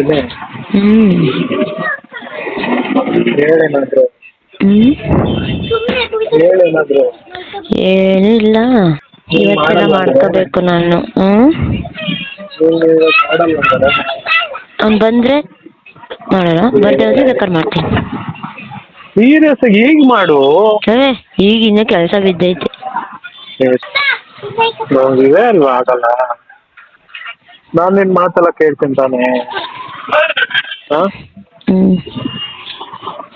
ಮಾಡ್ತೀನಿ. ಹೇಳೇನಾದ್ರು ಹೇಳೇನಾದ್ರು ಏನೂ ಇಲ್ಲ, ಇವತ್ತೆಲ್ಲ ಮಾಡ್ಕೋಬೇಕು ನಾನು. ಅವ್ನು ಬಂದರೆ ಮಾಡೋಣ, ಬರ್ದೇ ಹೋದ್ರೆ ಬೇಕಾದ್ರೆ ಮಾಡ್ತೀನಿ. ಸೀರಿಯಸ್ ಆಗಿ ಈಗ ಮಾಡು. ಈಗ ಇನ್ನೂ ಕೆಲಸ ಬಿದ್ದೈತೆ. ಇದೆ ಅಲ್ವಾ, ಆಗಲ್ಲ. ನಾನು ನಿನ್ನ ಮಾತೆಲ್ಲ ಕೇಳ್ತೀನಿ ತಾನೆ. ಹಾಂ,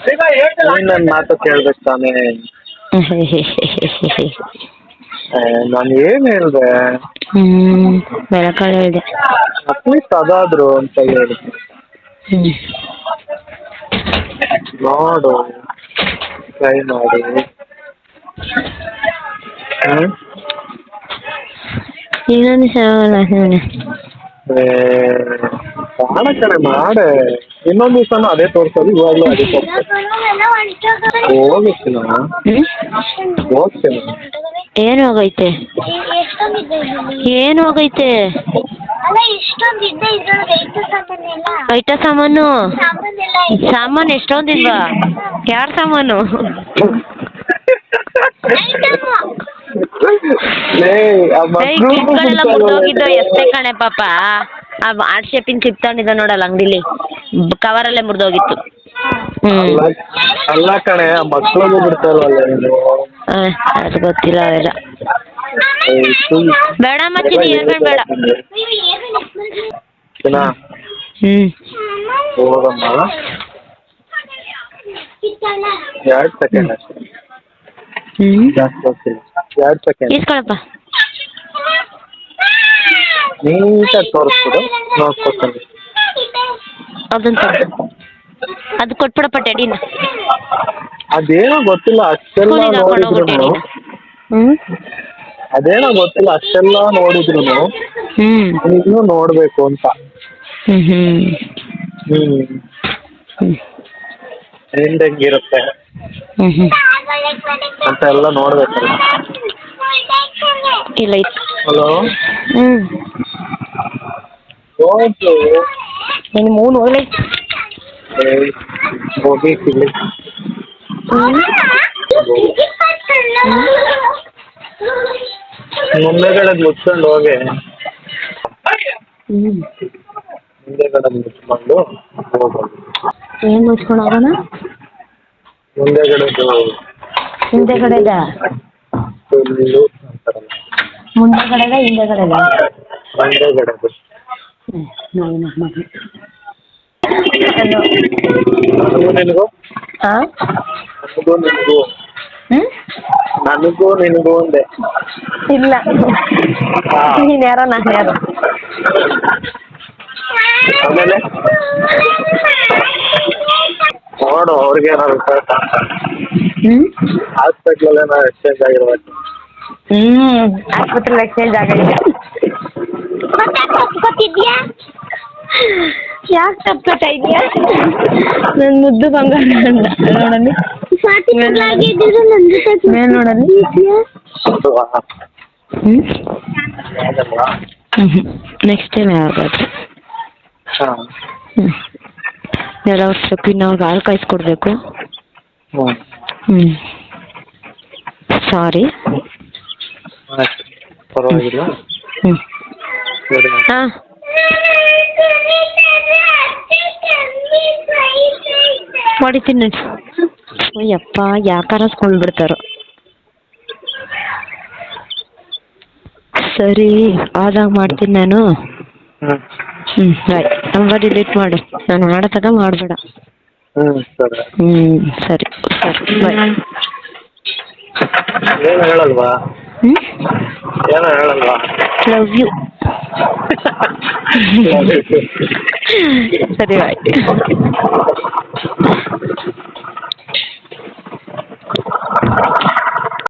ನೀನು ನನ್ನ ಮಾತು ಕೇಳ್ಬೇಕು ತಾನೆ. ನಾನು ಏನು ಹೇಳಿದೆ? ಬೆಳಕಾಳು ಹೇಳಿದೆ. ಅಟ್ಲೀಸ್ಟ್ ಅದಾದ್ರು ಅಂತ ಹೇಳಿದೆ. ನೋಡು, ಟ್ರೈ ಮಾಡಿ. ಇನ್ನೊಂದು ಕಾಣ ಕಡೆ ಮಾಡೆ. ಇನ್ನೊಂದು ದಿವಸನೂ ಅದೇ ತೋರಿಸೋದು, ಇವಾಗಲೂ ಅದೇ ಹೋಗ್ತೀನಿ. ಏನು ಹೋಗೈತೆ? ಏನು ಹೋಗೈತೆ? ಐಟ ಸಾಮಾನು ಎಷ್ಟೊಂದಿಲ್ವಾ? ಯಾರ ಸಾಮಾನು? ಕ್ಲಿಪ್ಗಳೆಲ್ಲ ಮುರಿದೋಗಿದ್ದು ಎಷ್ಟೇ ಕಣೆ ಪಾಪ. ಆ ಆರ್ಟ್ ಶೇಪಿನ ಕ್ಲಿಪ್ ತಗೊಂಡಿದ್ದ ನೋಡಲ್ಲ ಅಂಗಡಿಲಿ, ಕವರಲ್ಲೇ ಮುರಿದೋಗಿತ್ತು. ಅಲ್ಲ ಕಣೆ, ಮಕ್ಕಳಿಗೂ ಬಿಡ್ತಾರಲ್ಲ. ಅದು ಗೊತ್ತಿಲ್ಲ ಅವೆಲ್ಲ. ಬೇಡ ಮಚ್ಚಿನಿ, ಏರ್ಕೊಂಡು ಬೇಡ. ಹೋಗಮ್ಮ, 2 ಸೆಕೆಂಡ್ ಅಷ್ಟೇ. 2 ಸೆಕೆಂಡ್ ಇಸ್ಕೊಳಪ್ಪ. ನೀಟಾಗಿ ತೋರಿಸ್ಬಿಡು, ನೋಡ್ಕೊತೀನಿ. ಅದು ಕೊಟ್ಬಿಡಪ್ಪ ಟೆಡಿನ. ಅದೇನೋ ಗೊತ್ತಿಲ್ಲ, ಅಷ್ಟೆಲ್ಲ ನೋಡಿದ್ರು. ಅದೇನೋ ಗೊತ್ತಿಲ್ಲ, ಅಷ್ಟೆಲ್ಲ ನೋಡಿದ್ರು ಇನ್ನೂ ನೋಡ್ಬೇಕು ಅಂತ. ಹೆಂಗಿರುತ್ತೆ ಅಂತ ಎಲ್ಲ ನೋಡ್ಬೇಕಲ್ಲ. ಇಲ್ಲ. ಹಲೋ, ನೀನು ಮೂನು ಹೋಗ್ಲಿ. ಹೋಗಿ ಸಿಗ್ಲಿ. ಮುಂದೆಗಡೆ ಮುಚ್ಕೊಂಡು ಹೋಗಿ, ಮುಂದೆಗಡೆ ಮುಚ್ಕೊಂಡು ಹೋಗೋದು. ಏನು ಮುಚ್ಕೊಂಡು ಹೋಗೋಣ? ಮುಂದೆಗಡೆ ಹಿಂದೆಗಡೆದ ಮುಂದೆಗಡೆದ ಹಿಂದೆಗಡೆದ ಮುಂದೆಗಡೆ. ನಿನಗೂ ನನಗೂ ನಿನಗೂ ಒಂದೇ. ಇಲ್ಲ, ನೀನು ಯಾರೋ ನಾನು ಯಾರೋ. ಆಮೇಲೆ ನೋಡು, ಅವ್ರಿಗೆ ಏನಾದ್ರು ಹಾಸ್ಪಿಟ್ಲಲ್ಲಿ ಏನಾದ್ರು ಎಕ್ಸ್ಚೇಂಜ್ ಆಗಿರ್ಬೇಕು. ಆಸ್ಪತ್ರೆಲಿ ಎಕ್ಸ್ಚೇಂಜ್ ಆಗೈತೆ. ಯಾಕೆ ತಪ್ಪುತ್ತಾ ಇದೆಯಾ? ನನ್ನ ಮುದ್ದು ಬಂಗಾರ ನೋಡಲಿ, ನೋಡಲಿ. ನೆಕ್ಸ್ಟ್ ಟೈಮ್ ಯಾವಾಗಾದ್ರು ಎಲ್ಲ ವರ್ಷಕ್ಕೆ ಅವ್ರಿಗೆ ಹಾಲು ಕಾಯಿಸ್ಕೊಡ್ಬೇಕು. ಸಾರಿ. ಪರವಾಗಿಲ್ಲ. ಹಾಂ, ಹೊಡಿತೀನಿ. ಅಯ್ಯಪ್ಪ, ಯಾಕಾರ ಸ್ಕೊಂಡ್ಬಿಡ್ತಾರೋ. ಸರಿ, ಆದಾಗ ಮಾಡ್ತೀನಿ ನಾನು. ಬಾಯ್. ನಂಬರ್ ಡಿಲೀಟ್ ಮಾಡು, ನಾನು ಮಾಡತ್ತಾಗ ಮಾಡಬೇಡ. ಸರಿ ಸರಿ, ಬಾಯ್. ಏನು ಹೇಳಲ್ವಾ? ಏನೋ ಹೇಳಲ್ವಾ? Love you. ಸರಿ, ಬಾಯ್.